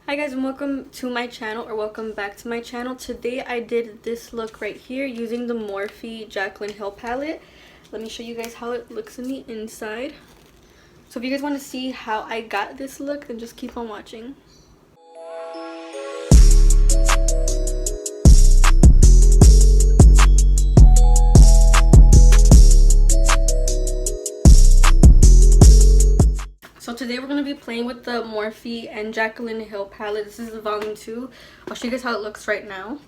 Hi guys, and welcome to my channel, or welcome back to my channel. Today I did this look right here using the Morphe Jaclynhill palette. Let me show you guys how it looks in the inside. So if you guys want to see how I got this look, then just keep on watching. So today we're going to be playing with the Morphe and Jaclynhill palette. This is the volume 2. I'll show you guys how it looks right now.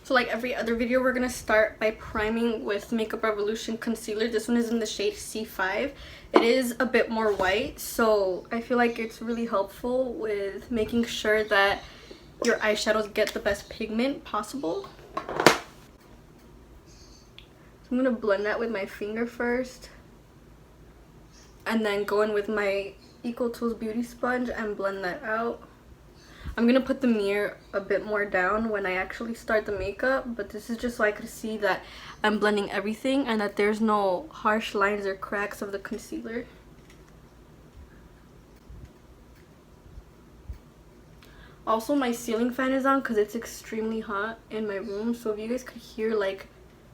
So like every other video, we're going to start by priming with Makeup Revolution concealer. This one is in the shade C5. It is a bit more white, so I feel like it's really helpful with making sure that your eyeshadows get the best pigment possible. So I'm going to blend that with my finger first, and then go in with my Eco Tools Beauty Sponge and blend that out. I'm gonna put the mirror a bit more down when I actually start the makeup, but this is just so I could see that I'm blending everything and that there's no harsh lines or cracks of the concealer. Also, my ceiling fan is on because it's extremely hot in my room, so if you guys could hear like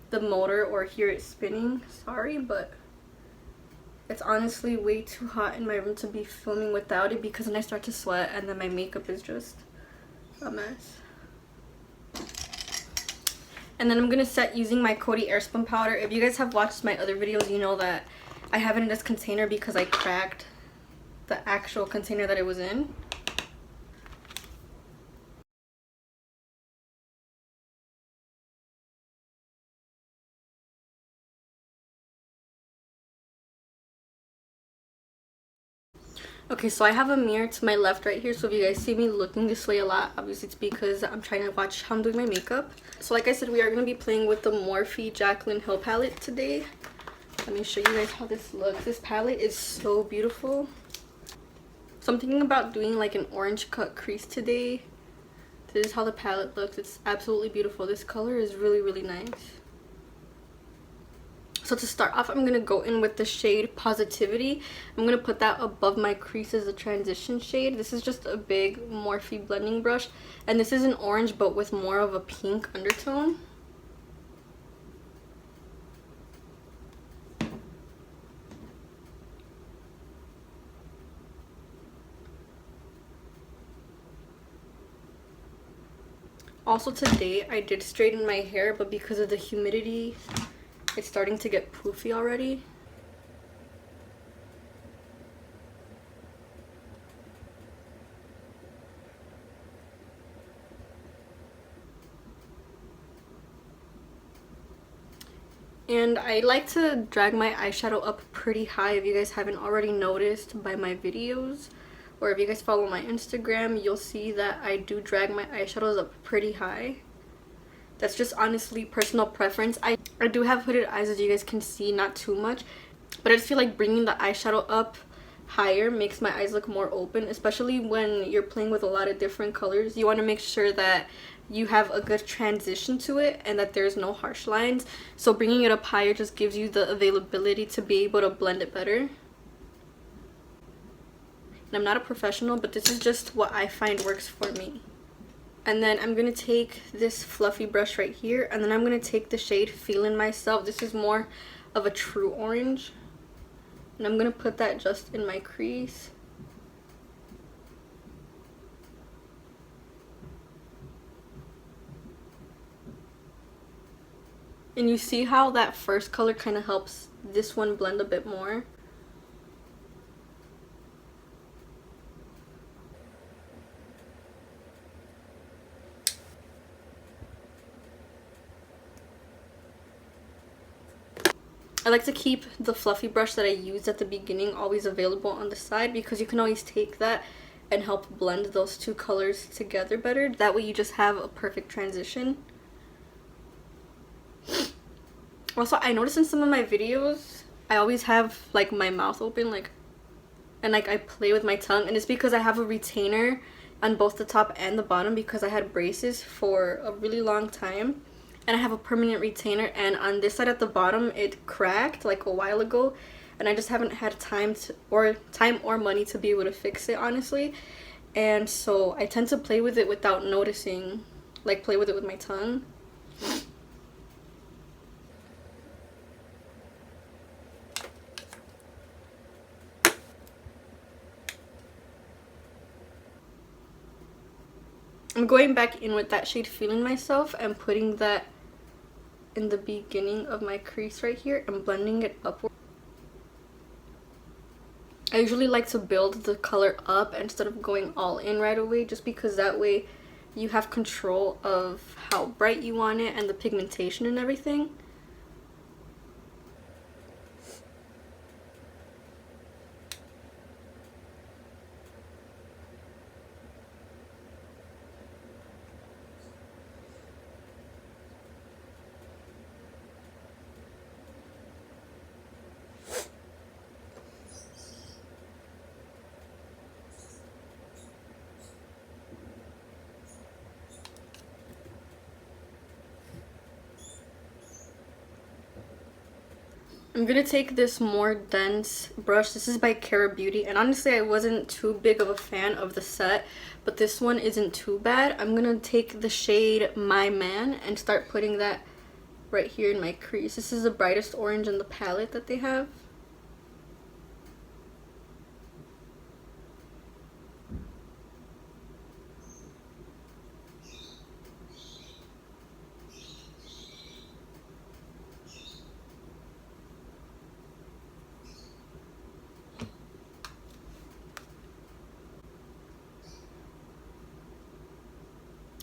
the motor or hear it spinning, sorry, but it's honestly way too hot in my room to be filming without it, because then I start to sweat and then my makeup is just a mess. And then I'm going to set using my Coty Airspun powder. If you guys have watched my other videos, you know that I have it in this container because I cracked the actual container that it was in. Okay, so I have a mirror to my left right here, so if you guys see me looking this way a lot, obviously it's because I'm trying to watch how I'm doing my makeup. So like I said, we are going to be playing with the Morphe Jaclynhill palette today. Let me show you guys how this looks. This palette is so beautiful. So I'm thinking about doing like an orange cut crease today. This is how the palette looks. It's absolutely beautiful. This color is really, really nice. So to start off, I'm going to go in with the shade Positivity. I'm going to put that above my crease as a transition shade. This is just a big Morphe blending brush. And this is an orange but with more of a pink undertone. Also today, I did straighten my hair, but because of the humidity, it's starting to get poofy already. And I like to drag my eyeshadow up pretty high, if you guys haven't already noticed by my videos. Or if you guys follow my Instagram, you'll see that I do drag my eyeshadows up pretty high. That's just honestly personal preference. I do have hooded eyes, as you guys can see, not too much, but I just feel like bringing the eyeshadow up higher makes my eyes look more open, especially when you're playing with a lot of different colors. You want to make sure that you have a good transition to it and that there's no harsh lines. So bringing it up higher just gives you the availability to be able to blend it better. And I'm not a professional, but this is just what I find works for me. And then I'm going to take this fluffy brush right here, and then I'm going to take the shade Feelin' Myself. This is more of a true orange. And I'm going to put that just in my crease. And you see how that first color kind of helps this one blend a bit more. I like to keep the fluffy brush that I used at the beginning always available on the side, because you can always take that and help blend those two colors together better. That way you just have a perfect transition. Also, I noticed in some of my videos, I always have like my mouth open, and like I play with my tongue, and it's because I have a retainer on both the top and the bottom because I had braces for a really long time. And I have a permanent retainer, and on this side at the bottom it cracked like a while ago, and I just haven't had time or money to be able to fix it, honestly. and so I tend to play with it without noticing, like play with it with my tongue. I'm going back in with that shade Feeling Myself and putting that in the beginning of my crease right here and blending it upward. I usually like to build the color up instead of going all in right away, just because that way you have control of how bright you want it and the pigmentation and everything. I'm gonna take this more dense brush. This is by Cara Beauty, and honestly I wasn't too big of a fan of the set, but this one isn't too bad. I'm gonna take the shade My Man and start putting that right here in my crease. This is the brightest orange in the palette that they have.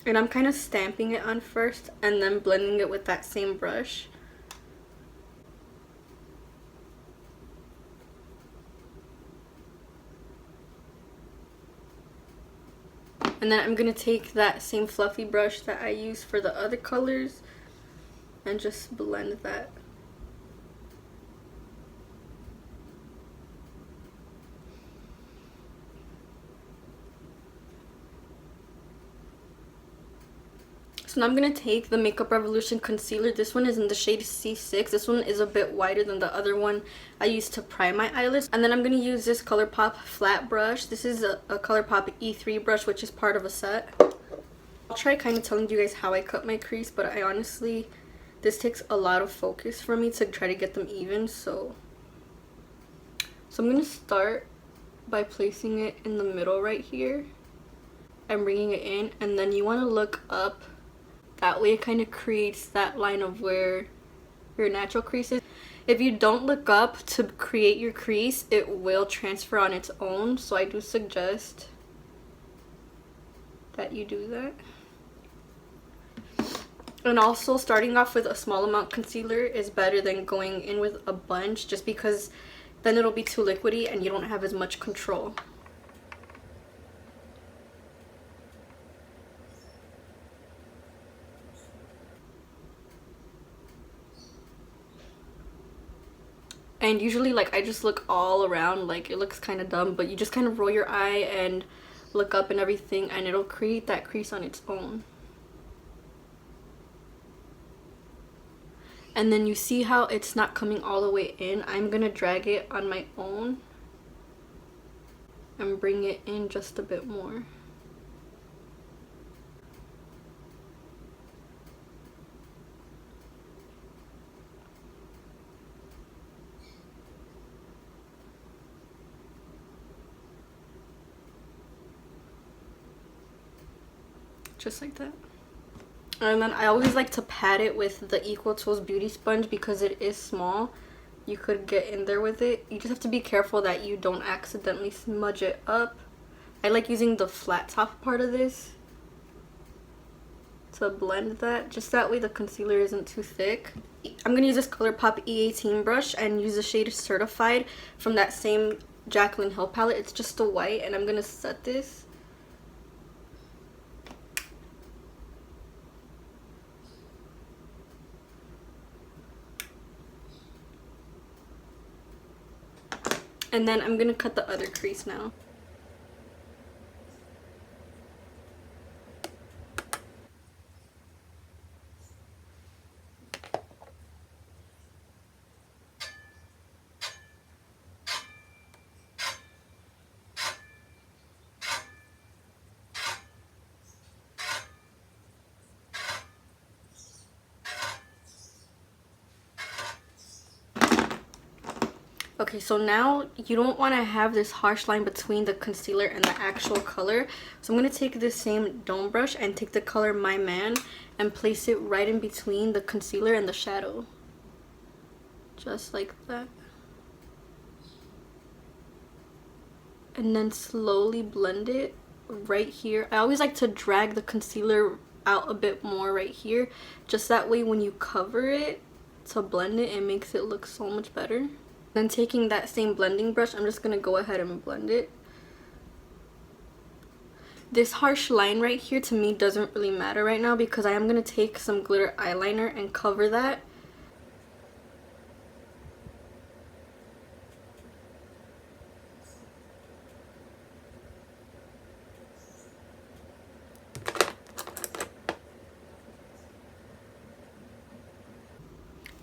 And I'm kind of stamping it on first and then blending it with that same brush. And then I'm going to take that same fluffy brush that I used for the other colors and just blend that. So now I'm going to take the Makeup Revolution concealer. This one is in the shade C6. This one is a bit wider than the other one I used to prime my eyelids. And then I'm going to use this ColourPop flat brush. This is a ColourPop E3 brush, which is part of a set. I'll try kind of telling you guys how I cut my crease, but I honestly, this takes a lot of focus for me to try to get them even. So I'm going to start by placing it in the middle right here and bringing it in. And then you want to look up. That way it kind of creates that line of where your natural crease is. If you don't look up to create your crease, it will transfer on its own. So I do suggest that you do that. And also starting off with a small amount concealer is better than going in with a bunch, just because then it'll be too liquidy and you don't have as much control. And usually, like, I just look all around, like, it looks kind of dumb, but you just kind of roll your eye and look up and everything, and it'll create that crease on its own. And then you see how it's not coming all the way in. I'm gonna drag it on my own and bring it in just a bit more. Just like that. And then I always like to pat it with the Equal Tools Beauty Sponge because it is small. You could get in there with it. You just have to be careful that you don't accidentally smudge it up. I like using the flat top part of this to blend that. Just that way the concealer isn't too thick. I'm going to use this ColourPop E18 brush and use the shade Certified from that same Jaclynhill palette. It's just a white, and I'm going to set this. And then I'm gonna cut the other crease now. Okay, so now you don't want to have this harsh line between the concealer and the actual color. So I'm going to take this same dome brush and take the color My Man and place it right in between the concealer and the shadow. Just like that. And then slowly blend it right here. I always like to drag the concealer out a bit more right here. Just that way when you cover it to blend it, it makes it look so much better. Then taking that same blending brush, I'm just going to go ahead and blend it. This harsh line right here to me doesn't really matter right now because I am going to take some glitter eyeliner and cover that.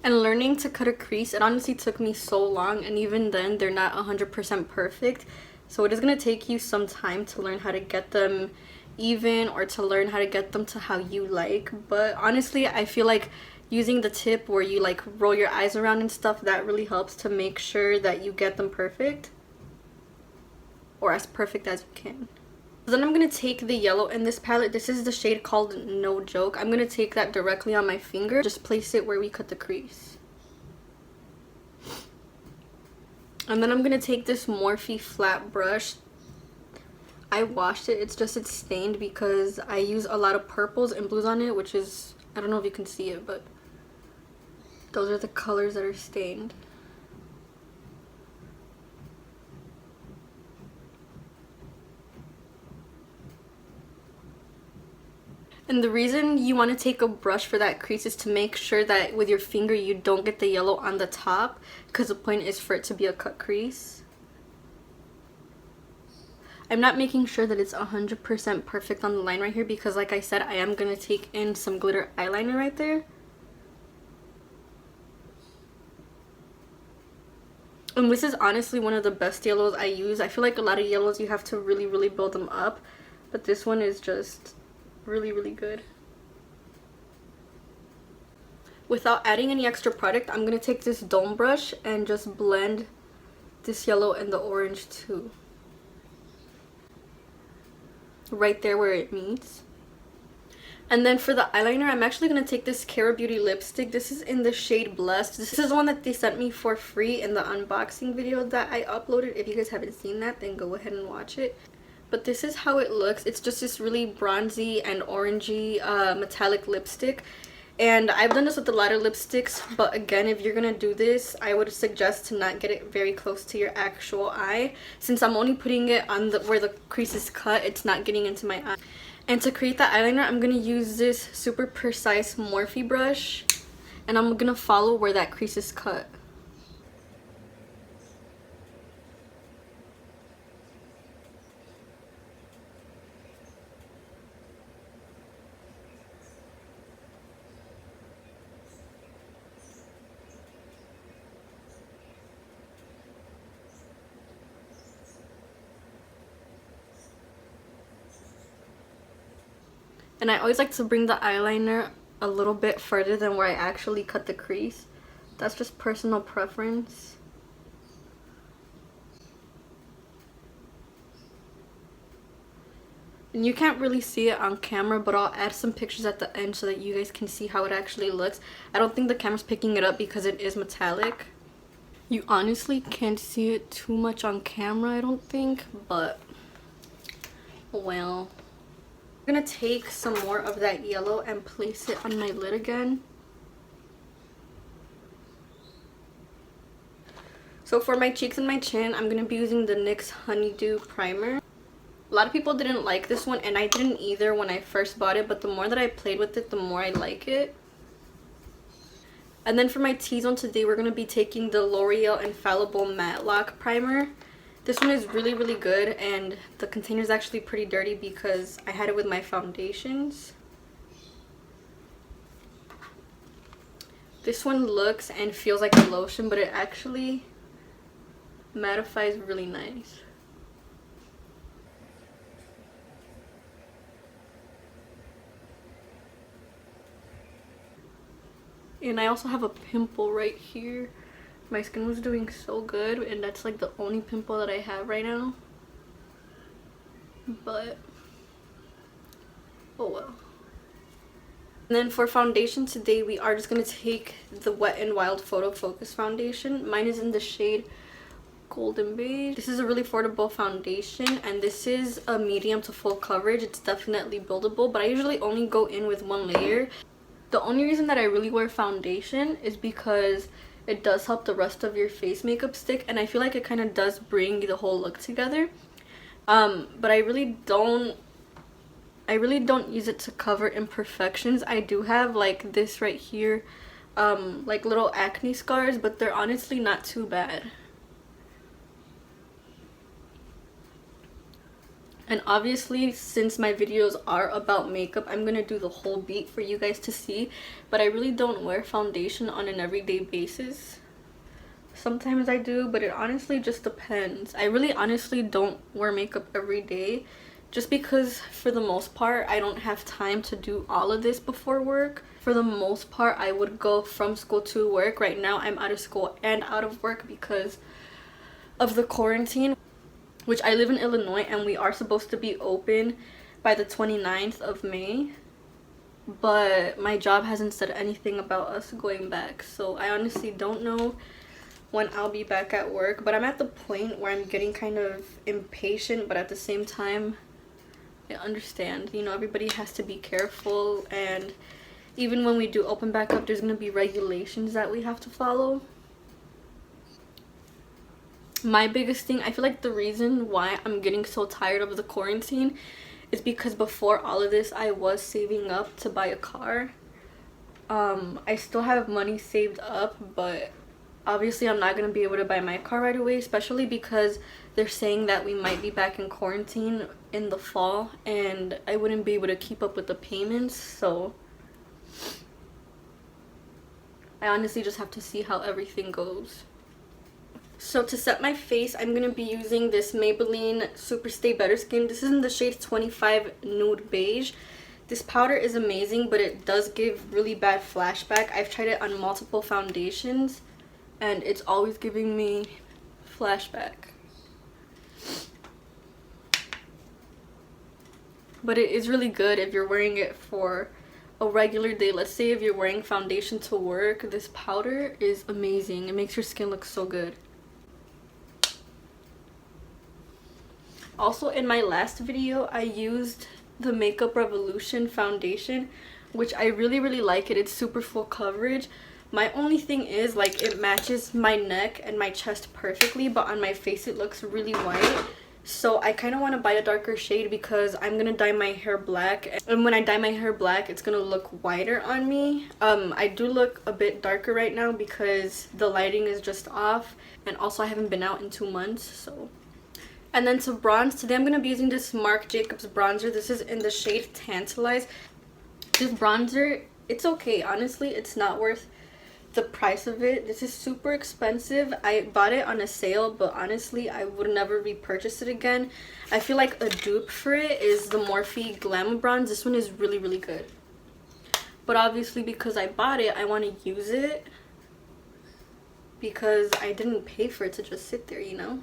And learning to cut a crease, it honestly took me so long, and even then they're not 100% perfect. So it is going to take you some time to learn how to get them even or to learn how to get them to how you like. But honestly, I feel like using the tip where you like roll your eyes around and stuff, that really helps to make sure that you get them perfect or as perfect as you can. Then I'm going to take the yellow in this palette. This is the shade called No Joke. I'm going to take that directly on my finger. Just place it where we cut the crease. And then I'm going to take this Morphe flat brush. I washed it. It's stained because I use a lot of purples and blues on it, which is, I don't know if you can see it, but those are the colors that are stained. And the reason you want to take a brush for that crease is to make sure that with your finger you don't get the yellow on the top, because the point is for it to be a cut crease. I'm not making sure that it's 100% perfect on the line right here because like I said, I am going to take in some glitter eyeliner right there. And this is honestly one of the best yellows I use. I feel like a lot of yellows you have to really build them up, but this one is just really good. Without adding any extra product, I'm going to take this dome brush and just blend this yellow and the orange too. Right there where it meets. And then for the eyeliner, I'm actually going to take this Cara Beauty lipstick. This is in the shade Blessed. This is one that they sent me for free in the unboxing video that I uploaded. If you guys haven't seen that, then go ahead and watch it. But this is how it looks. It's just this really bronzy and orangey metallic lipstick. And I've done this with a lot of lipsticks, but again, if you're gonna do this, I would suggest to not get it very close to your actual eye. Since I'm only putting it on where the crease is cut, it's not getting into my eye. And to create the eyeliner, I'm gonna use this super precise Morphe brush, and I'm gonna follow where that crease is cut. And I always like to bring the eyeliner a little bit further than where I actually cut the crease. That's just personal preference. And you can't really see it on camera, but I'll add some pictures at the end so that you guys can see how it actually looks. I don't think the camera's picking it up because it is metallic. You honestly can't see it too much on camera, I don't think, but well. I'm gonna take some more of that yellow and place it on my lid again. So for my cheeks and my chin, I'm gonna be using the NYX Honeydew Primer. A lot of people didn't like this one, and I didn't either when I first bought it, but the more that I played with it, the more I like it. And then for my T-zone today, we're gonna be taking the L'Oreal Infallible Matlock Primer. This one is really good, and the container is actually pretty dirty because I had it with my foundations. This one looks and feels like a lotion, but it actually mattifies really nice. And I also have a pimple right here My skin was doing so good, and that's like the only pimple that I have right now. But oh well. And then for foundation today, we are just going to take the Wet n Wild Photo Focus foundation. Mine is in the shade Golden Beige. This is a really affordable foundation, and this is a medium to full coverage. It's definitely buildable, but I usually only go in with one layer. The only reason that I really wear foundation is because it does help the rest of your face makeup stick, and I feel like it kind of does bring the whole look together. But I really don't use it to cover imperfections. I do have like this right here, like little acne scars, but they're honestly not too bad. And obviously, since my videos are about makeup, I'm gonna do the whole beat for you guys to see, but I really don't wear foundation on an everyday basis. Sometimes I do, but it honestly just depends. I really honestly don't wear makeup every day, just because for the most part I don't have time to do all of this before work. For the most part, I would go from school to work. Right now I'm out of school and out of work because of the quarantine, which I live in Illinois, and we are supposed to be open by the 29th of May, but my job hasn't said anything about us going back, so I honestly don't know when I'll be back at work. But I'm at the point where I'm getting kind of impatient, but at the same time I understand, you know, everybody has to be careful, and even when we do open back up, there's going to be regulations that we have to follow. My biggest thing, I feel like the reason why I'm getting so tired of the quarantine is because before all of this I was saving up to buy a car. I still have money saved up, but obviously I'm not going to be able to buy my car right away, especially because they're saying that we might be back in quarantine in the fall, and I wouldn't be able to keep up with the payments, so I honestly just have to see how everything goes. So to set my face, I'm going to be using this Maybelline Super Stay Better Skin. This is in the shade 25 Nude Beige. This powder is amazing, but it does give really bad flashback. I've tried it on multiple foundations, and it's always giving me flashback. But it is really good if you're wearing it for a regular day. Let's say if you're wearing foundation to work, this powder is amazing. It makes your skin look so good. Also, in my last video, I used the Makeup Revolution foundation, which I really like it. It's super full coverage. My only thing is, like, it matches my neck and my chest perfectly, but on my face it looks really white. So I kind of want to buy a darker shade because I'm gonna dye my hair black, and when I dye my hair black, it's gonna look whiter on me. I do look a bit darker right now because the lighting is just off, and also I haven't been out in 2 months, so. And then to bronze, today I'm going to be using this Marc Jacobs bronzer. This is in the shade Tantalize. This bronzer, it's okay. Honestly, it's not worth the price of it. This is super expensive. I bought it on a sale, but honestly, I would never repurchase it again. I feel like a dupe for it is the Morphe Glamour Bronze. This one is really good. But obviously, because I bought it, I want to use it because I didn't pay for it to just sit there, you know?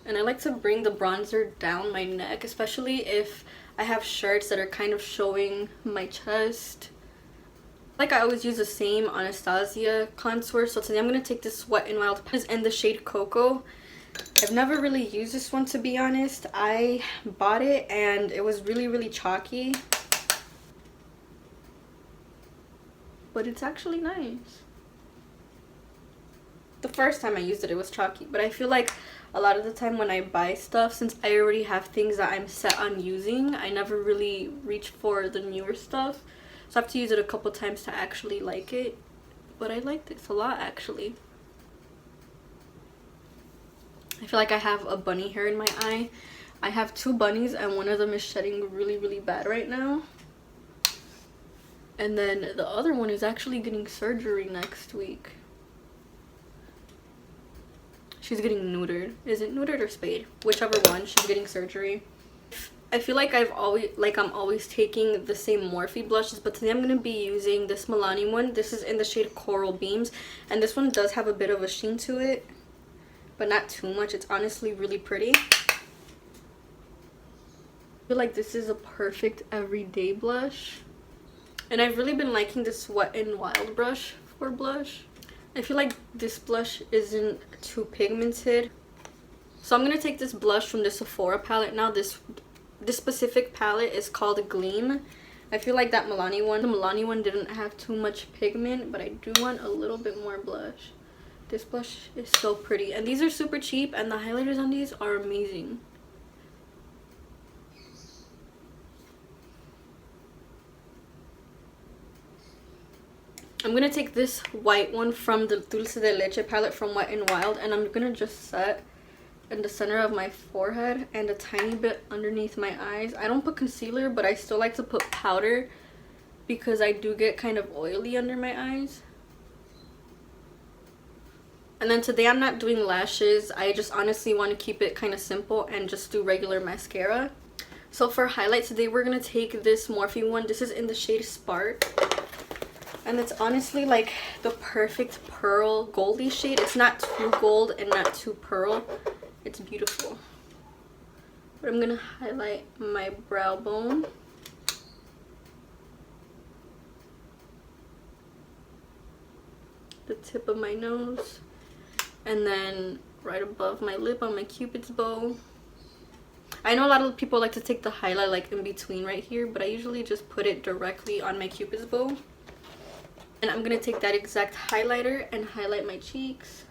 And I like to bring the bronzer down my neck, especially if I have shirts that are kind of showing my chest. Like, I always use the same Anastasia contour. So today I'm going to take this Wet n Wild in the shade Cocoa. I've never really used this one, to be honest. I bought it and it was really chalky. But it's actually nice. The first time I used it, it was chalky. But I feel like a lot of the time when I buy stuff, since I already have things that I'm set on using, I never really reach for the newer stuff. So I have to use it a couple times to actually like it. But I like this a lot, actually. I feel like I have a bunny hair in my eye. I have 2 bunnies and one of them is shedding really bad right now. And then the other one is actually getting surgery next week. She's getting neutered. Is it neutered or spayed? Whichever one, she's getting surgery. I feel like I'm always taking the same Morphe blushes, but today I'm going to be using this Milani one. This is in the shade Coral Beams, and this one does have a bit of a sheen to it, but not too much. It's honestly really pretty. I feel like this is a perfect everyday blush, and I've really been liking this Wet n Wild brush for blush. I feel like this blush isn't too pigmented, so I'm going to take this blush from the Sephora palette now. This specific palette is called Gleam. I feel like the Milani one didn't have too much pigment, but I do want a little bit more blush. This blush is so pretty, and these are super cheap, and the highlighters on these are amazing. I'm gonna take this white one from the Dulce de Leche palette from Wet n Wild, and I'm gonna just set in the center of my forehead and a tiny bit underneath my eyes. I don't put concealer, but I still like to put powder because I do get kind of oily under my eyes. And then today I'm not doing lashes. I just honestly want to keep it kind of simple and just do regular mascara. So for highlights today, we're gonna take this Morphe one. This is in the shade Spark, and it's honestly like the perfect pearl goldy shade. It's not too gold and not too pearl. It's beautiful. But I'm gonna highlight my brow bone, the tip of my nose, and then right above my lip on my cupid's bow. I know a lot of people like to take the highlight like in between right here, but I usually just put it directly on my cupid's bow. And I'm gonna take that exact highlighter and highlight my cheeks.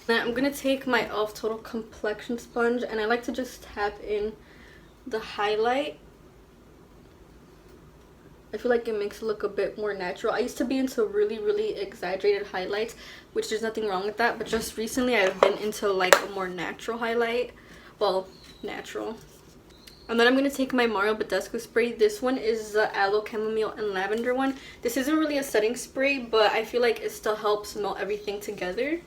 Then I'm gonna take my e.l.f. Total Complexion sponge, and I like to just tap in the highlight. I feel like it makes it look a bit more natural. I used to be into really exaggerated highlights, which there's nothing wrong with that, but just recently I've been into like a more natural highlight. Well, natural. And then I'm going to take my Mario Badescu spray. This one is the Aloe Chamomile and Lavender one. This isn't really a setting spray, but I feel like it still helps melt everything together.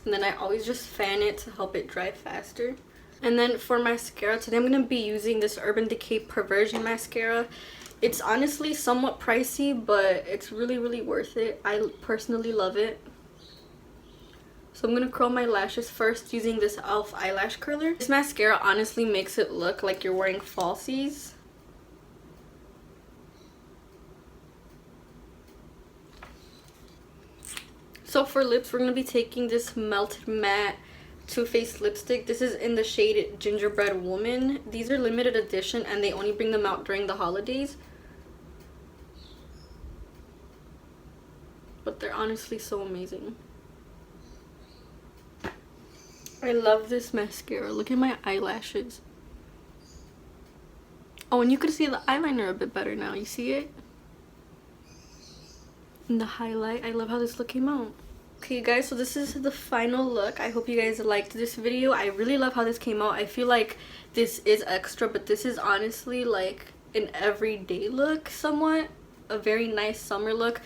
And then I always just fan it to help it dry faster. And then for mascara, today I'm going to be using this Urban Decay Perversion mascara. It's honestly somewhat pricey, but it's really worth it. I personally love it. So I'm going to curl my lashes first using this e.l.f. eyelash curler. This mascara honestly makes it look like you're wearing falsies. So for lips, we're going to be taking this Melted Matte Too Faced lipstick. This is in the shade Gingerbread Woman. These are limited edition and they only bring them out during the holidays. But they're honestly so amazing. I love this mascara. Look at my eyelashes. Oh, and you can see the eyeliner a bit better now. You see it? And the highlight. I love how this look came out. Okay guys, so this is the final look. I hope you guys liked this video. I really love how this came out. I feel like this is extra, but this is honestly like an everyday look somewhat. A very nice summer look.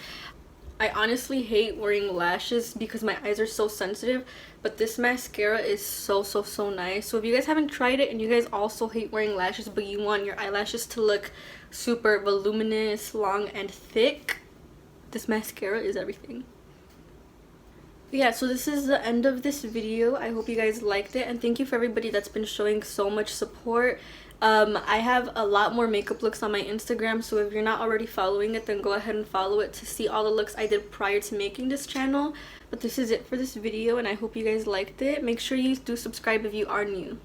I honestly hate wearing lashes because my eyes are so sensitive, but this mascara is so nice. So if you guys haven't tried it and you guys also hate wearing lashes but you want your eyelashes to look super voluminous, long, and thick, this mascara is everything. Yeah, so this is the end of this video. I hope you guys liked it, and thank you for everybody that's been showing so much support. I have a lot more makeup looks on my Instagram, so if you're not already following it, then go ahead and follow it to see all the looks I did prior to making this channel. But this is it for this video, and I hope you guys liked it. Make sure you do subscribe if you are new.